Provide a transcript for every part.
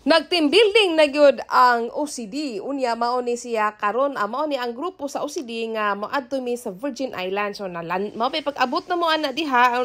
Nag-team building na gyud ang OCD. Unya mao ni siya karon, mao ni ang grupo sa OCD nga moadto mi sa Virgin Islands. So mao pay pag-abot na mo ana diha.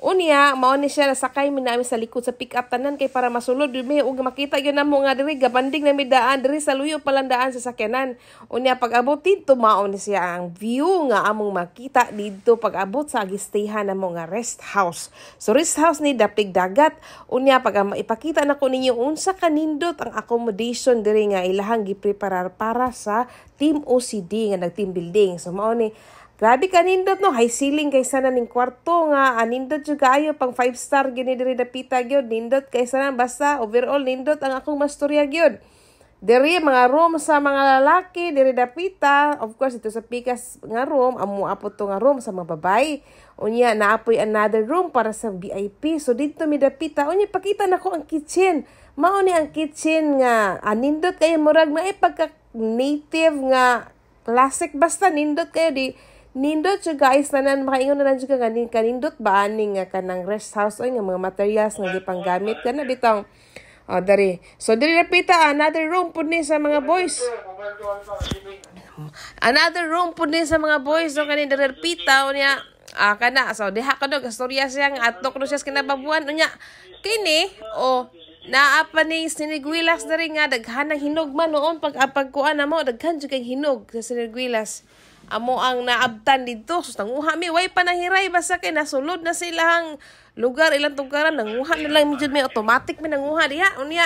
Unya mao ni siya nasakay mi nami sa likod sa pick-up tanan kay para masulod mi ug makita gyud namo nga diri gabanding na mi daan diri sa luyo palandaan sa sakyanan. Unya pag-abot dito mao ni siya ang view nga among makita dito pag-abot sa gistayhan namo nga rest house. So rest house ni dapig dagat. Unya pag ipakita nako ninyo unsa kanindot ang accommodation diri nga ilahang gipreparar para sa team OCD nga nag-team building. So mao ni grabe ka nindot no, high ceiling kaysa na ning kwarto nga, nindot jud kaayo pang 5-star gini diri dapita gyud, nindot kaysa na basta overall nindot ang akong mastorya gyud. Diri mga room sa mga lalaki diri dapita, of course ito sa pikas nga room, amo apot to nga room sa mga babae. Unya naapoy another room para sa VIP. So dito mi dapita, unya pakita nako ang kitchen. Mao ni ang kitchen nga nindot kayo murag na pagka native nga classic basta nindot kayo di. Nindot siya guys, tanan makaingon na lang siya kanindot ba aning nga kanang rest house o nga mga materials nga gipanggamit ka na bitang dari. So diri napita another room pud ni sa mga boys. Another room pud ni sa mga boys so kani diri napita unya kana so diha kadto istorya siya nga atok no siya kinababuan unya kini naapa ni Siniguilas diri nga daghan ng hinog man noon pagkuan na mo daghan jud kay hinog sa Siniguilas. Amo ang naabtan dito. So, nanguha mi. Way pa nahiray. Basta kay nasulod na silang lugar. Ilang tugaran. Nanguha na lang. Medyo may automatic may nanguha. Diha. Unya.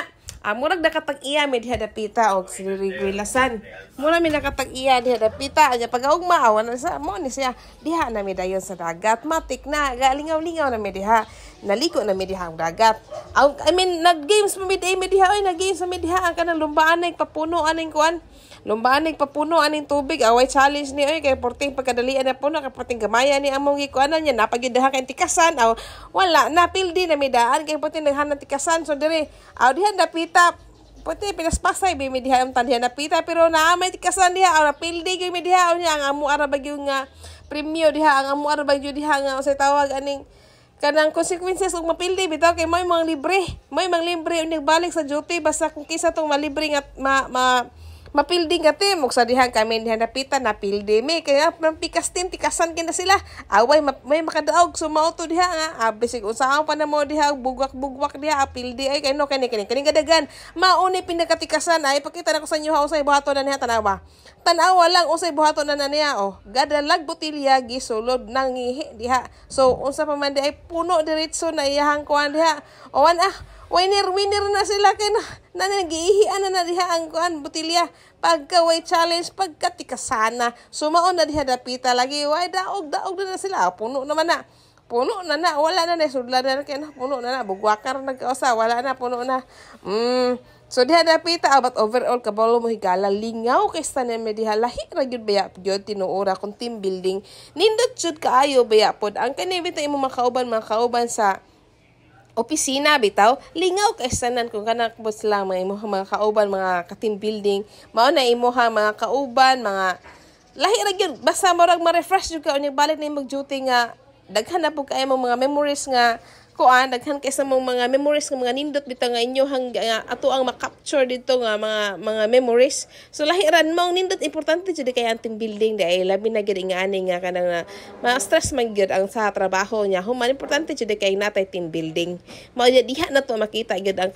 Murag nakatag-iya may diha dapita. O Siniguilasan. Murag may nakatag-iya diha dapita. Anya pag-augma. Awan na sa mo ni siya. Diha na may dayon sa dagat. Matik na. Galingaw-lingaw na may diha. Naliko na may diha ang dagat. I mean, nag-games pa may diha. Oy, nag-games pa may diha. Ang kanang lumbaan na papuno. Anong kuan? Lumbaan papuno aning tubig away challenge ni oy kay porting pagkadalian na puno kay porting gamaya ni among gikuanan niya napagyudahan kay tikasan wala napildi na midaan kay porting naghanan tikasan so diri diha napita porting pinaspasay bi mi diha ang diha napita pero naamay tikasan diha napildi gyud mi diha unya ang amo ara bagyo nga premyo diha ang amo ara bagyo diha nga usay tawag aning kanang consequences ug mapildi bitaw kay may mga libre unya balik sa duty basta kung kisa tong malibre nga mapildi nga tim ug sa dihan kami dihan napita napildi mi kaya pikas tim tikasan kina sila away may makadaog sumao to diha nga bisig usahaw pa na mo diha bugwak diha apildi ay kay no kani gadagan mauni pinakatikasan ay pakita na ko sa inyo usay buhaton na niya tanawa lang usay buhaton na niya gadalag botilya gisulod nang ngihi diha so unsa pa man di ay puno diretso na iyahang kuan diha winner na sila kay na nagiihian na diha ang kuan botilya pagka-way challenge pagkatikasana sumaon na diha dapita lagi way daog na sila puno na wala na sudlan na kay puno na bugwakar nagkausa wala na puno na so diha dapita but overall kabalo mo higala lingaw kay tanan me diha lahi ra gyud baya gyud tinuora kung team building nindot jud kaayo baya pod ang kani bitay mo makauban sa opisina bitaw lingaw kay sanan kung kana boss lang mga kauban mga ka-team building mao na imuha mga kauban mga lahi ra gyud basta murag ma-refresh jud ka unya balik na imong duty nga daghan na pud kay mga memories nga kuan daghan kay sa mga memories nga mga nindot bitaw nga inyo ato ang ma-capture dito nga mga memories so lahi ra mao nindot importante jud kay ang team building dai labi na gyud nga ani nga kanang ma-stress man gyud ang sa trabaho niya human importante jud kay natay team building mao diha na to makita gyud ang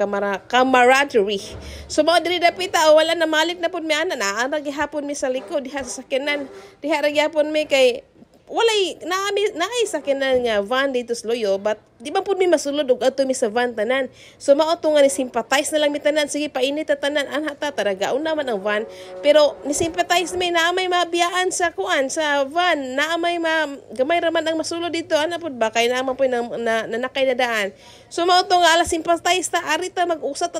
camaraderie so mao diri dapita wala na malit na pud mi ana na gihapon mi sa likod diha sa sakyanan diha ra gyapon mi kay walay naay sakyanan nga van dito sa Loyo but di ba pud mi masulod og ato mi sa van tanan so mao to nga ni sympathize na lang mi tanan sige painit ta tanan anha ta taragaon naman ang van pero ni sympathize mi na may mabiyaan sa kuan sa van na may gamay ra man ang masulod dito ana pud ba kay naman po nanakay na daan so mao to nga ala sympathize ta ari ta mag-usat